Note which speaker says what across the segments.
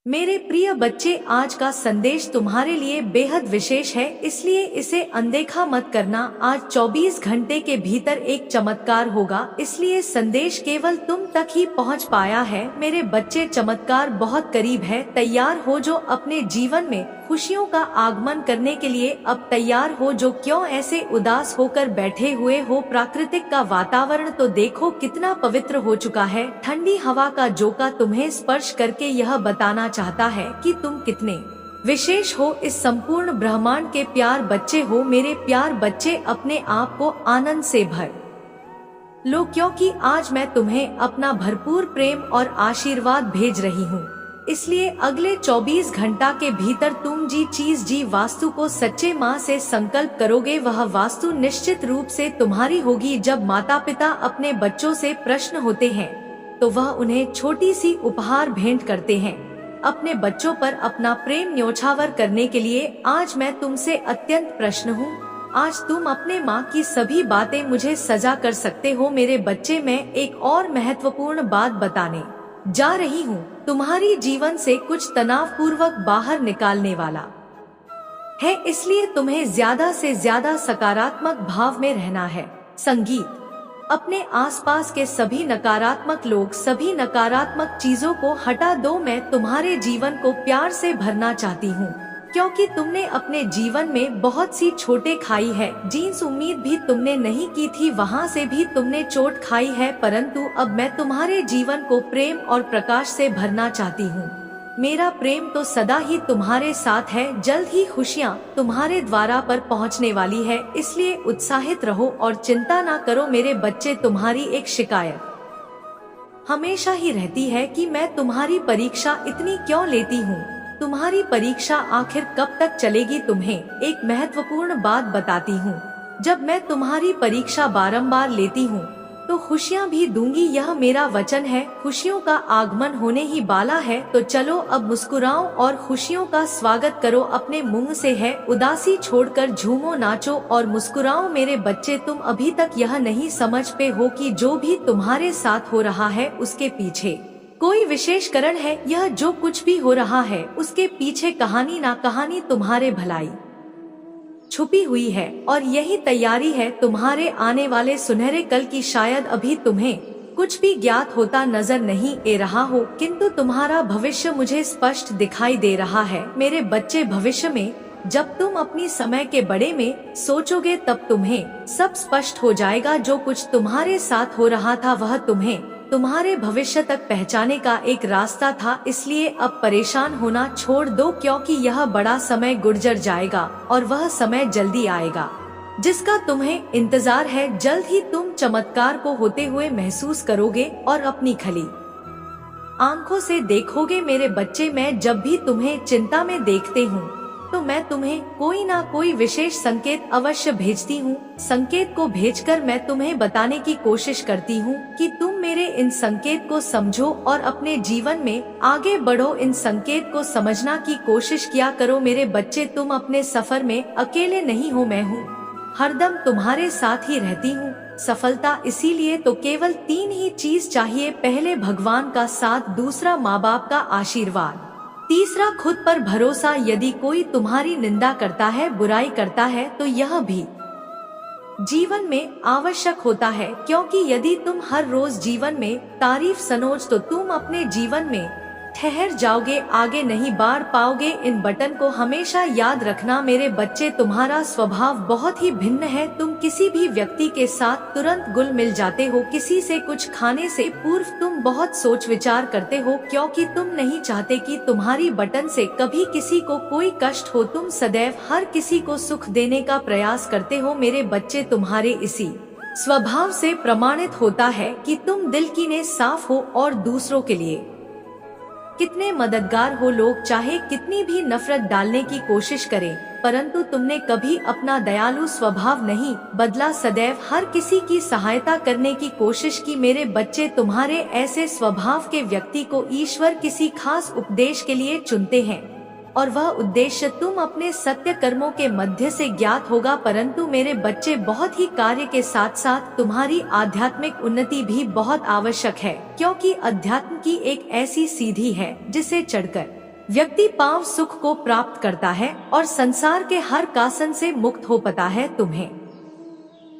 Speaker 1: मेरे प्रिय बच्चे, आज का संदेश तुम्हारे लिए बेहद विशेष है, इसलिए इसे अनदेखा मत करना। आज 24 घंटे के भीतर एक चमत्कार होगा, इसलिए संदेश केवल तुम तक ही पहुंच पाया है। मेरे बच्चे, चमत्कार बहुत करीब है। तैयार हो जो अपने जीवन में खुशियों का आगमन करने के लिए। अब तैयार हो जो क्यों ऐसे उदास होकर बैठे हुए हो। प्राकृतिक का वातावरण तो देखो कितना पवित्र हो चुका है। ठंडी हवा का झोंका तुम्हें स्पर्श करके यह बताना चाहता है कि तुम कितने विशेष हो। इस संपूर्ण ब्रह्मांड के प्यार बच्चे हो। मेरे प्यार बच्चे, अपने आप को आनंद से भर लो, क्योंकि आज मैं तुम्हें अपना भरपूर प्रेम और आशीर्वाद भेज रही हूँ। इसलिए अगले 24 घंटा के भीतर तुम जी वास्तु को सच्चे माँ से संकल्प करोगे। वह वास्तु निश्चित रूप से तुम्हारी होगी। जब माता पिता अपने बच्चों से प्रश्न होते हैं तो वह उन्हें छोटी सी उपहार भेंट करते हैं, अपने बच्चों पर अपना प्रेम न्योछावर करने के लिए। आज मैं तुमसे अत्यंत प्रसन्न हूँ। आज तुम अपने माँ की सभी बातें मुझे सजा कर सकते हो। मेरे बच्चे, मैं एक और महत्वपूर्ण बात बताने जा रही हूँ। तुम्हारी जीवन से कुछ तनाव पूर्वक बाहर निकालने वाला है, इसलिए तुम्हें ज्यादा से ज्यादा सकारात्मक भाव में रहना है। संगीत, अपने आसपास के सभी नकारात्मक लोग, सभी नकारात्मक चीजों को हटा दो। मैं तुम्हारे जीवन को प्यार से भरना चाहती हूँ, क्योंकि तुमने अपने जीवन में बहुत सी चोटें खाई है। जिस उम्मीद भी तुमने नहीं की थी, वहाँ से भी तुमने चोट खाई है। परंतु अब मैं तुम्हारे जीवन को प्रेम और प्रकाश से भरना चाहती हूँ। मेरा प्रेम तो सदा ही तुम्हारे साथ है। जल्द ही खुशियाँ तुम्हारे द्वारा पर पहुँचने वाली है, इसलिए उत्साहित रहो और चिंता ना करो। मेरे बच्चे, तुम्हारी एक शिकायत हमेशा ही रहती है कि मैं तुम्हारी परीक्षा इतनी क्यों लेती हूँ। तुम्हारी परीक्षा आखिर कब तक चलेगी? तुम्हें एक महत्वपूर्ण बात बताती हूँ। जब मैं तुम्हारी परीक्षा बारंबार लेती हूँ तो खुशियाँ भी दूंगी, यह मेरा वचन है। खुशियों का आगमन होने ही वाला है, तो चलो अब मुस्कुराओ और खुशियों का स्वागत करो। अपने मुंह से है उदासी छोड़कर झूमो, नाचो और मुस्कुराओ। मेरे बच्चे, तुम अभी तक यह नहीं समझ पे हो कि जो भी तुम्हारे साथ हो रहा है उसके पीछे कोई विशेष कारण है। यह जो कुछ भी हो रहा है उसके पीछे कहानी ना कहानी तुम्हारे भलाई छुपी हुई है, और यही तैयारी है तुम्हारे आने वाले सुनहरे कल की। शायद अभी तुम्हें कुछ भी ज्ञात होता नजर नहीं आ रहा हो, किंतु तुम्हारा भविष्य मुझे स्पष्ट दिखाई दे रहा है। मेरे बच्चे, भविष्य में जब तुम अपनी समय के बड़े में सोचोगे तब तुम्हें सब स्पष्ट हो जाएगा। जो कुछ तुम्हारे साथ हो रहा था वह तुम्हें तुम्हारे भविष्य तक पहुंचाने का एक रास्ता था। इसलिए अब परेशान होना छोड़ दो, क्योंकि यह बड़ा समय गुजर जाएगा और वह समय जल्दी आएगा जिसका तुम्हें इंतजार है। जल्द ही तुम चमत्कार को होते हुए महसूस करोगे और अपनी खली आंखों से देखोगे। मेरे बच्चे, मैं जब भी तुम्हें चिंता में देखते हूँ तो मैं तुम्हें कोई ना कोई विशेष संकेत अवश्य भेजती हूँ। संकेत को भेजकर मैं तुम्हें बताने की कोशिश करती हूँ कि तुम मेरे इन संकेत को समझो और अपने जीवन में आगे बढ़ो। इन संकेत को समझना की कोशिश किया करो। मेरे बच्चे, तुम अपने सफर में अकेले नहीं हो। मैं हूँ हरदम तुम्हारे साथ ही रहती हूँ। सफलता इसीलिए तो केवल 3 ही चीज चाहिए। पहले भगवान का साथ, दूसरा माँ बाप का आशीर्वाद, तीसरा खुद पर भरोसा। यदि कोई तुम्हारी निंदा करता है, बुराई करता है, तो यह भी जीवन में आवश्यक होता है, क्योंकि यदि तुम हर रोज जीवन में तारीफ सनोज तो तुम अपने जीवन में ठहर जाओगे, आगे नहीं बढ़ पाओगे। इन बटन को हमेशा याद रखना। मेरे बच्चे, तुम्हारा स्वभाव बहुत ही भिन्न है। तुम किसी भी व्यक्ति के साथ तुरंत घुल मिल जाते हो। किसी से कुछ खाने से पूर्व तुम बहुत सोच विचार करते हो, क्योंकि तुम नहीं चाहते कि तुम्हारी बटन से कभी किसी को कोई कष्ट हो। तुम सदैव हर किसी को सुख देने का प्रयास करते हो। मेरे बच्चे, तुम्हारे इसी स्वभाव से प्रमाणित होता है कि तुम दिल की ने साफ हो और दूसरों के लिए कितने मददगार हो। लोग चाहे कितनी भी नफरत डालने की कोशिश करें, परंतु तुमने कभी अपना दयालु स्वभाव नहीं बदला। सदैव हर किसी की सहायता करने की कोशिश की। मेरे बच्चे, तुम्हारे ऐसे स्वभाव के व्यक्ति को ईश्वर किसी खास उपदेश के लिए चुनते हैं, और वह उद्देश्य तुम अपने सत्य कर्मों के मध्य से ज्ञात होगा। परंतु मेरे बच्चे, बहुत ही कार्य के साथ साथ तुम्हारी आध्यात्मिक उन्नति भी बहुत आवश्यक है, क्योंकि अध्यात्म की एक ऐसी सीढ़ी है जिसे चढ़कर व्यक्ति पाव सुख को प्राप्त करता है और संसार के हर कासन से मुक्त हो पाता है। तुम्हें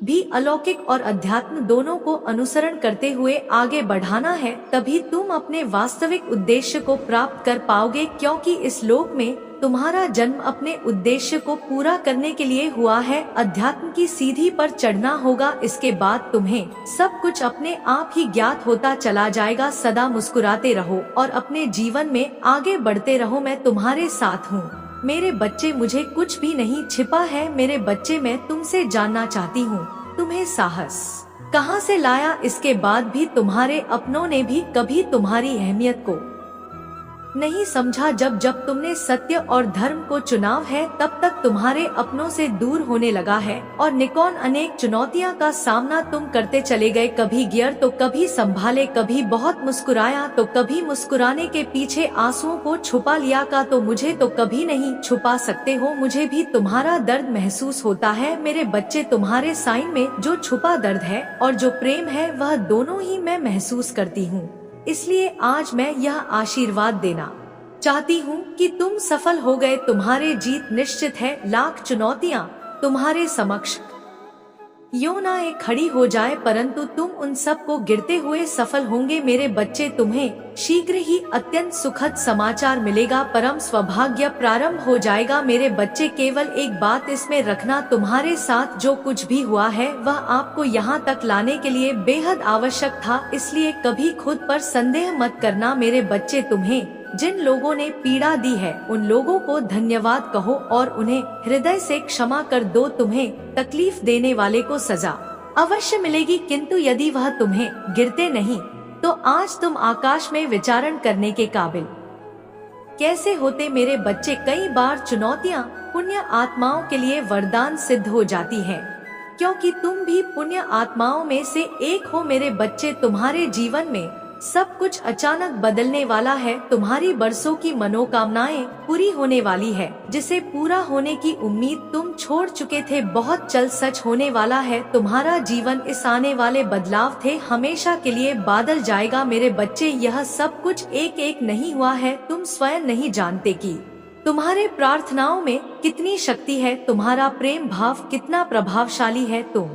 Speaker 1: भी अलौकिक और अध्यात्म दोनों को अनुसरण करते हुए आगे बढ़ाना है, तभी तुम अपने वास्तविक उद्देश्य को प्राप्त कर पाओगे, क्योंकि इस लोक में तुम्हारा जन्म अपने उद्देश्य को पूरा करने के लिए हुआ है। अध्यात्म की सीढ़ी पर चढ़ना होगा, इसके बाद तुम्हें सब कुछ अपने आप ही ज्ञात होता चला जाएगा। सदा मुस्कुराते रहो और अपने जीवन में आगे बढ़ते रहो। मैं तुम्हारे साथ हूँ मेरे बच्चे, मुझे कुछ भी नहीं छिपा है। मेरे बच्चे, मैं तुमसे जानना चाहती हूँ, तुम्हें साहस कहाँ से लाया? इसके बाद भी तुम्हारे अपनों ने भी कभी तुम्हारी अहमियत को नहीं समझा। जब जब तुमने सत्य और धर्म को चुनाव है, तब तक तुम्हारे अपनों से दूर होने लगा है और निकोन अनेक चुनौतियां का सामना तुम करते चले गए। कभी गियर तो कभी संभाले, कभी बहुत मुस्कुराया तो कभी मुस्कुराने के पीछे आंसुओं को छुपा लिया का तो मुझे तो कभी नहीं छुपा सकते हो। मुझे भी तुम्हारा दर्द महसूस होता है मेरे बच्चे। तुम्हारे साइन में जो छुपा दर्द है और जो प्रेम है, वह दोनों ही मैं महसूस करती हूँ। इसलिए आज मैं यह आशीर्वाद देना चाहती हूँ कि तुम सफल हो गए। तुम्हारी जीत निश्चित है। लाख चुनौतियाँ तुम्हारे समक्ष यूं ना एक खड़ी हो जाए, परंतु तुम उन सब को गिरते हुए सफल होंगे मेरे बच्चे। तुम्हें शीघ्र ही अत्यंत सुखद समाचार मिलेगा, परम सौभाग्य प्रारंभ हो जाएगा मेरे बच्चे। केवल एक बात इसमें रखना, तुम्हारे साथ जो कुछ भी हुआ है वह आपको यहाँ तक लाने के लिए बेहद आवश्यक था, इसलिए कभी खुद पर संदेह मत करना मेरे बच्चे। तुम्हें जिन लोगों ने पीड़ा दी है उन लोगों को धन्यवाद कहो और उन्हें हृदय से क्षमा कर दो। तुम्हें तकलीफ देने वाले को सजा अवश्य मिलेगी, किंतु यदि वह तुम्हें गिरते नहीं तो आज तुम आकाश में विचरण करने के काबिल कैसे होते मेरे बच्चे। कई बार चुनौतियाँ पुण्य आत्माओं के लिए वरदान सिद्ध हो जाती हैं, क्योंकि तुम भी पुण्य आत्माओं में से एक हो मेरे बच्चे। तुम्हारे जीवन में सब कुछ अचानक बदलने वाला है। तुम्हारी बरसों की मनोकामनाएं पूरी होने वाली है, जिसे पूरा होने की उम्मीद तुम छोड़ चुके थे, बहुत जल्द सच होने वाला है। तुम्हारा जीवन इस आने वाले बदलाव थे हमेशा के लिए बदल जाएगा मेरे बच्चे। यह सब कुछ एक एक नहीं हुआ है, तुम स्वयं नहीं जानते कि तुम्हारे प्रार्थनाओं में कितनी शक्ति है, तुम्हारा प्रेम भाव कितना प्रभावशाली है। तुम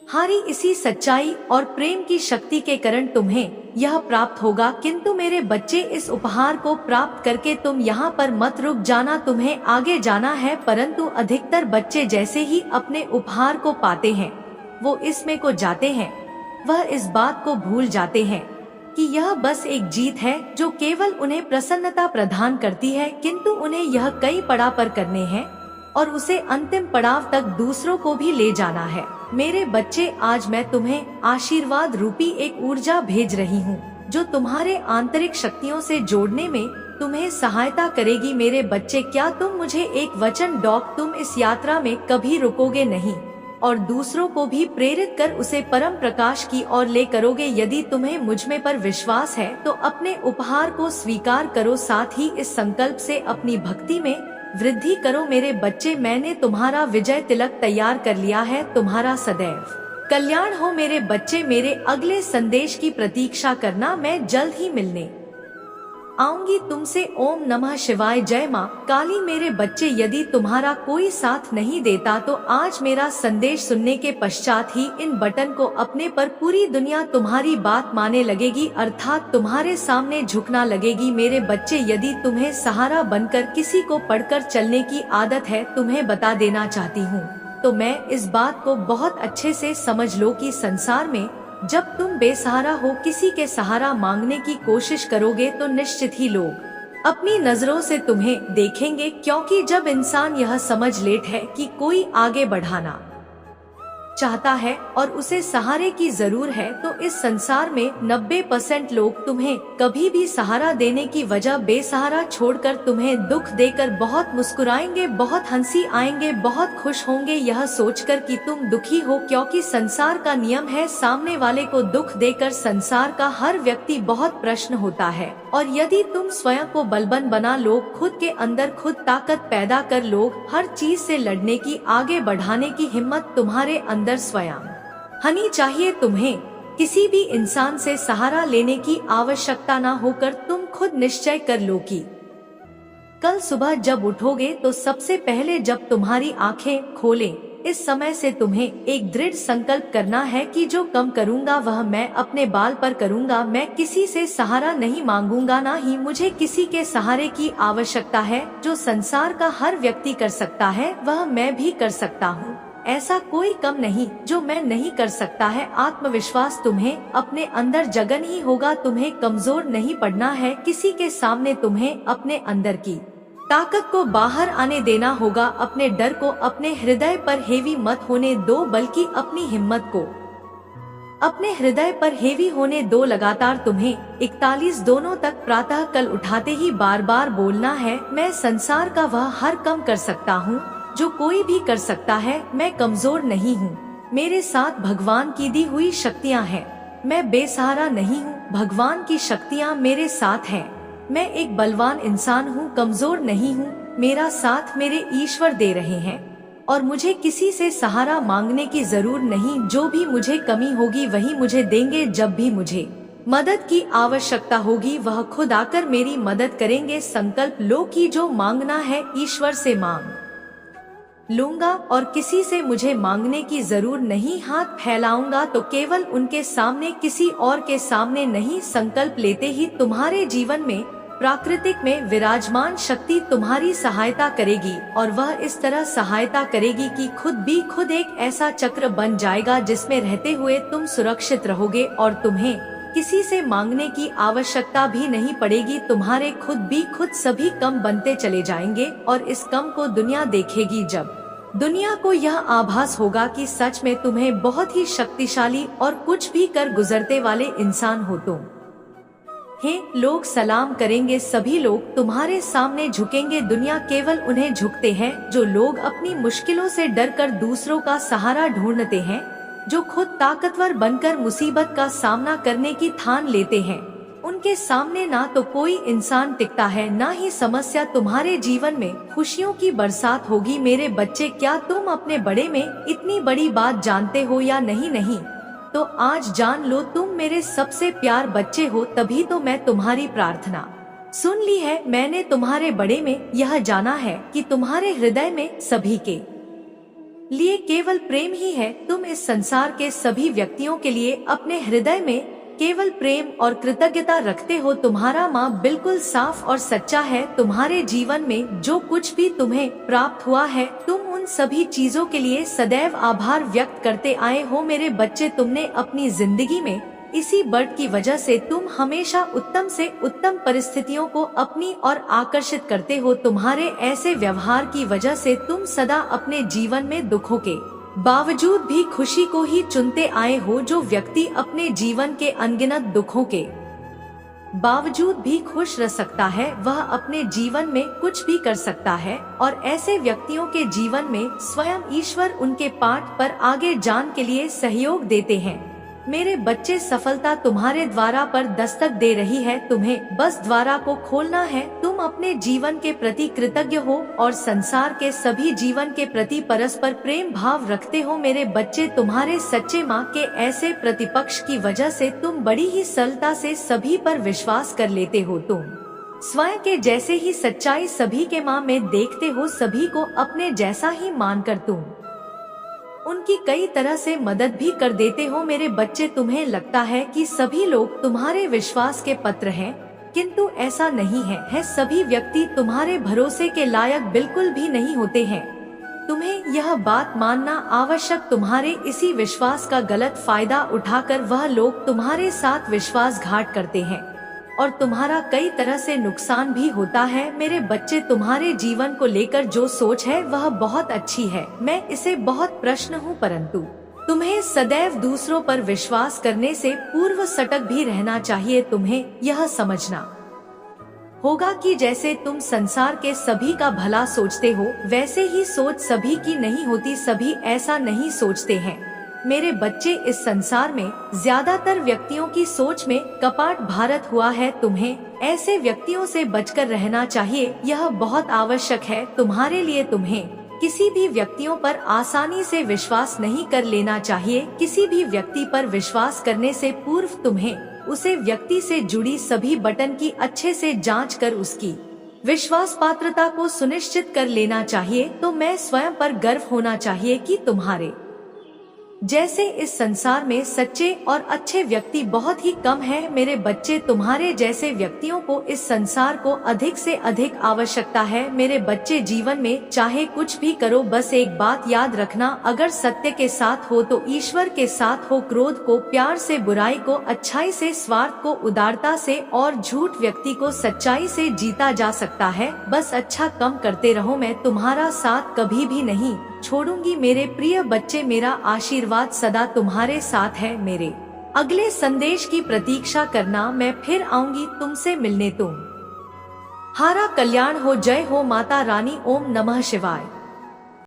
Speaker 1: हारी इसी सच्चाई और प्रेम की शक्ति के कारण तुम्हें यह प्राप्त होगा, किंतु मेरे बच्चे इस उपहार को प्राप्त करके तुम यहाँ पर मत रुक जाना, तुम्हें आगे जाना है। परंतु अधिकतर बच्चे जैसे ही अपने उपहार को पाते हैं वो इसमें को जाते हैं, वह इस बात को भूल जाते हैं कि यह बस एक जीत है जो केवल उन्हें प्रसन्नता प्रदान करती है, किंतु उन्हें यह कई पड़ाव पर करने हैं और उसे अंतिम पड़ाव तक दूसरों को भी ले जाना है मेरे बच्चे। आज मैं तुम्हें आशीर्वाद रूपी एक ऊर्जा भेज रही हूँ जो तुम्हारे आंतरिक शक्तियों से जोड़ने में तुम्हें सहायता करेगी मेरे बच्चे। क्या तुम मुझे एक वचन दो, तुम इस यात्रा में कभी रुकोगे नहीं और दूसरों को भी प्रेरित कर उसे परम प्रकाश की ओर ले करोगे। यदि तुम्हें मुझ में पर विश्वास है तो अपने उपहार को स्वीकार करो, साथ ही इस संकल्प से अपनी भक्ति में वृद्धि करो मेरे बच्चे। मैंने तुम्हारा विजय तिलक तैयार कर लिया है, तुम्हारा सदैव कल्याण हो मेरे बच्चे। मेरे अगले संदेश की प्रतीक्षा करना, मैं जल्द ही मिलने आऊंगी तुमसे। ओम नमः शिवाय, जय माँ काली। मेरे बच्चे, यदि तुम्हारा कोई साथ नहीं देता तो आज मेरा संदेश सुनने के पश्चात ही इन बटन को अपने पर पूरी दुनिया तुम्हारी बात माने लगेगी, अर्थात तुम्हारे सामने झुकना लगेगी मेरे बच्चे। यदि तुम्हें सहारा बनकर किसी को पढ़कर चलने की आदत है, तुम्हें बता देना चाहती हूँ, तो मैं इस बात को बहुत अच्छे से समझ लो कि संसार में जब तुम बेसहारा हो किसी के सहारा मांगने की कोशिश करोगे तो निश्चित ही लोग अपनी नजरों से तुम्हें देखेंगे, क्योंकि जब इंसान यह समझ लेता है कि कोई आगे बढ़ाना चाहता है और उसे सहारे की जरूर है, तो इस संसार में 90% लोग तुम्हें कभी भी सहारा देने की वजह बेसहारा छोड़कर तुम्हें दुख देकर बहुत मुस्कुराएंगे, बहुत हंसी आएंगे, बहुत खुश होंगे यह सोचकर कि तुम दुखी हो, क्योंकि संसार का नियम है सामने वाले को दुख देकर संसार का हर व्यक्ति बहुत प्रश्न होता है। और यदि तुम स्वयं को बलवान बना लो, खुद के अंदर खुद ताकत पैदा कर लो, हर चीज से लड़ने की, आगे बढ़ाने की हिम्मत तुम्हारे अंदर स्वयं हनी चाहिए। तुम्हें किसी भी इंसान से सहारा लेने की आवश्यकता न होकर तुम खुद निश्चय कर लो कि कल सुबह जब उठोगे तो सबसे पहले जब तुम्हारी आंखें खोलें, इस समय से तुम्हें एक दृढ़ संकल्प करना है कि जो कम करूँगा वह मैं अपने बाल पर करूँगा। मैं किसी से सहारा नहीं मांगूंगा, ना ही मुझे किसी के सहारे की आवश्यकता है। जो संसार का हर व्यक्ति कर सकता है वह मैं भी कर सकता हूँ। ऐसा कोई कम नहीं जो मैं नहीं कर सकता है। आत्मविश्वास तुम्हें अपने अंदर जगन ही होगा। तुम्हें कमजोर नहीं पड़ना है किसी के सामने। तुम्हें अपने अंदर की ताकत को बाहर आने देना होगा। अपने डर को अपने हृदय पर हेवी मत होने दो, बल्कि अपनी हिम्मत को अपने हृदय पर हेवी होने दो। लगातार तुम्हें 41 दोनों तक प्रातः कल उठाते ही बार बार बोलना है, मैं संसार का वह हर कम कर सकता हूँ जो कोई भी कर सकता है। मैं कमजोर नहीं हूँ, मेरे साथ भगवान की दी हुई शक्तियाँ हैं। मैं बेसहारा नहीं हूँ, भगवान की शक्तियाँ मेरे साथ हैं। मैं एक बलवान इंसान हूँ, कमजोर नहीं हूँ, मेरा साथ मेरे ईश्वर दे रहे हैं और मुझे किसी से सहारा मांगने की जरूरत नहीं। जो भी मुझे कमी होगी वही मुझे देंगे। जब भी मुझे मदद की आवश्यकता होगी वह खुद आकर मेरी मदद करेंगे। संकल्प लो कि जो मांगना है ईश्वर से मांग लूंगा और किसी से मुझे मांगने की जरूरत नहीं। हाथ फैलाऊंगा तो केवल उनके सामने, किसी और के सामने नहीं। संकल्प लेते ही तुम्हारे जीवन में प्राकृतिक में विराजमान शक्ति तुम्हारी सहायता करेगी और वह इस तरह सहायता करेगी कि खुद एक ऐसा चक्र बन जाएगा जिसमें रहते हुए तुम सुरक्षित रहोगे और तुम्हें किसी से मांगने की आवश्यकता भी नहीं पड़ेगी। तुम्हारे खुद सभी कम बनते चले जाएंगे और इस कम को दुनिया देखेगी। जब दुनिया को यह आभास होगा कि सच में तुम्हें बहुत ही शक्तिशाली और कुछ भी कर गुजरते वाले इंसान हो तुम। लोग सलाम करेंगे, सभी लोग तुम्हारे सामने झुकेंगे। दुनिया केवल उन्हें झुकते हैं जो लोग अपनी मुश्किलों से डरकर दूसरों का सहारा ढूंढते हैं, जो खुद ताकतवर बनकर मुसीबत का सामना करने की ठान लेते हैं। उनके सामने ना तो कोई इंसान टिकता है, ना ही समस्या। तुम्हारे जीवन में खुशियों की बरसात होगी। मेरे बच्चे, क्या तुम अपने बड़े में इतनी बड़ी बात जानते हो या नहीं? तो आज जान लो, तुम मेरे सबसे प्यार बच्चे हो। तभी तो मैं तुम्हारी प्रार्थना सुन ली है। मैंने तुम्हारे बड़े में यह जाना है कि तुम्हारे हृदय में सभी के लिए केवल प्रेम ही है। तुम इस संसार के सभी व्यक्तियों के लिए अपने हृदय में केवल प्रेम और कृतज्ञता रखते हो। तुम्हारा माँ बिल्कुल साफ और सच्चा है। तुम्हारे जीवन में जो कुछ भी तुम्हें प्राप्त हुआ है, तुम उन सभी चीजों के लिए सदैव आभार व्यक्त करते आए हो। मेरे बच्चे, तुमने अपनी जिंदगी में इसी बर्ड की वजह से तुम हमेशा उत्तम से उत्तम परिस्थितियों को अपनी ओर आकर्षित करते हो। तुम्हारे ऐसे व्यवहार की वजह से तुम सदा अपने जीवन में दुखों के बावजूद भी खुशी को ही चुनते आए हो। जो व्यक्ति अपने जीवन के अनगिनत दुखों के बावजूद भी खुश रह सकता है, वह अपने जीवन में कुछ भी कर सकता है और ऐसे व्यक्तियों के जीवन में स्वयं ईश्वर उनके पाठ पर आगे जान के लिए सहयोग देते हैं। मेरे बच्चे, सफलता तुम्हारे द्वारा पर दस्तक दे रही है। तुम्हें बस द्वारा को खोलना है। तुम अपने जीवन के प्रति कृतज्ञ हो और संसार के सभी जीवन के प्रति परस्पर प्रेम भाव रखते हो। मेरे बच्चे, तुम्हारे सच्चे माँ के ऐसे प्रतिपक्ष की वजह से तुम बड़ी ही सरलता से सभी पर विश्वास कर लेते हो। तुम स्वयं के जैसे ही सच्चाई सभी के माँ में देखते हो। सभी को अपने जैसा ही मानकर तुम उनकी कई तरह से मदद भी कर देते हो। मेरे बच्चे, तुम्हें लगता है कि सभी लोग तुम्हारे विश्वास के पात्र हैं, किंतु ऐसा नहीं है। सभी व्यक्ति तुम्हारे भरोसे के लायक बिल्कुल भी नहीं होते हैं। तुम्हें यह बात मानना आवश्यक। तुम्हारे इसी विश्वास का गलत फायदा उठाकर वह लोग तुम्हारे साथ विश्वासघात करते हैं और तुम्हारा कई तरह से नुकसान भी होता है। मेरे बच्चे, तुम्हारे जीवन को लेकर जो सोच है वह बहुत अच्छी है, मैं इसे बहुत प्रश्न हूँ, परंतु तुम्हें सदैव दूसरों पर विश्वास करने से पूर्व सतर्क भी रहना चाहिए। तुम्हें यह समझना होगा कि जैसे तुम संसार के सभी का भला सोचते हो, वैसे ही सोच सभी की नहीं होती। सभी ऐसा नहीं सोचते हैं। मेरे बच्चे, इस संसार में ज्यादातर व्यक्तियों की सोच में कपट भारत हुआ है। तुम्हें ऐसे व्यक्तियों से बचकर रहना चाहिए, यह बहुत आवश्यक है तुम्हारे लिए। तुम्हें किसी भी व्यक्तियों पर आसानी से विश्वास नहीं कर लेना चाहिए। किसी भी व्यक्ति पर विश्वास करने से पूर्व तुम्हें उसे व्यक्ति से जुड़ी सभी बटन की अच्छे से जांच कर उसकी विश्वास पात्रता को सुनिश्चित कर लेना चाहिए। तो मैं स्वयं पर गर्व होना चाहिए कि तुम्हारे जैसे इस संसार में सच्चे और अच्छे व्यक्ति बहुत ही कम हैं। मेरे बच्चे, तुम्हारे जैसे व्यक्तियों को इस संसार को अधिक से अधिक आवश्यकता है। मेरे बच्चे, जीवन में चाहे कुछ भी करो, बस एक बात याद रखना, अगर सत्य के साथ हो तो ईश्वर के साथ हो। क्रोध को प्यार से, बुराई को अच्छाई से, स्वार्थ को उदारता से और झूठ व्यक्ति को सच्चाई से जीता जा सकता है। बस अच्छा कम करते रहो, मैं तुम्हारा साथ कभी भी नहीं छोड़ूंगी। मेरे प्रिय बच्चे, मेरा आशीर्वाद सदा तुम्हारे साथ है। मेरे अगले संदेश की प्रतीक्षा करना, मैं फिर आऊंगी तुमसे मिलने। तुम्हारा कल्याण हो। जय हो माता रानी। ओम नमः शिवाय।